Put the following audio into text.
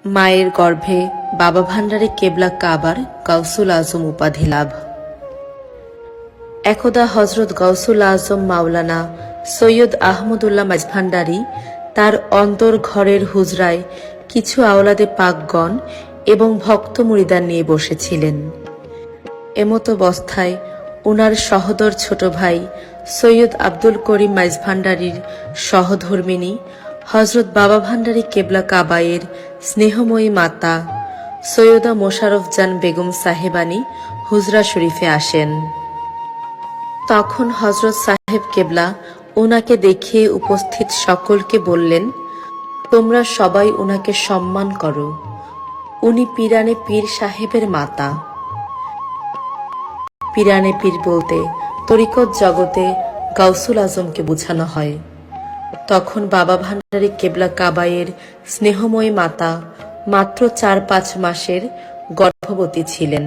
মায়ের গর্ভে বাবা ভান্ডারী কেবলা কাবার গাউসুল আজম উপাধি লাভ। একদা হজরত গাউসুল আজম মাওলানা সৈয়দ আহমদুল্লাহ মাঝভান্ডারী তার অন্তর ঘরের হুজরায় কিছু আওলাদে পাকগণ এবং ভক্ত মুরিদান নিয়ে বসেছিলেন। এমতাবস্থায় উনার সহোদর ছোট ভাই সৈয়দ আব্দুল করিম মাঝভান্ডারীর সহধর্মিণী হজরত বাবা ভান্ডারী কেবলা কাবায়ের স্নেহময়ী মাতা সৈয়দা মোশাররফ জান বেগম সাহেবানী হুজরা শরীফে আসেন। তখন হজরত সাহেব কেবলা উনাকে দেখে উপস্থিত সকলকে বললেন, তোমরা সবাই উনাকে সম্মান করো, উনি পিরানে পীর সাহেবের মাতা। পিরানে পীর বলতে তরিকত জগতে গাউসুল আজমকে বোঝানো হয়। তখন বাবা ভান্ডারী কেবলা কাবায়ের স্নেহময়ী মাতা মাত্র 4-5 মাসের গর্ভবতী ছিলেন।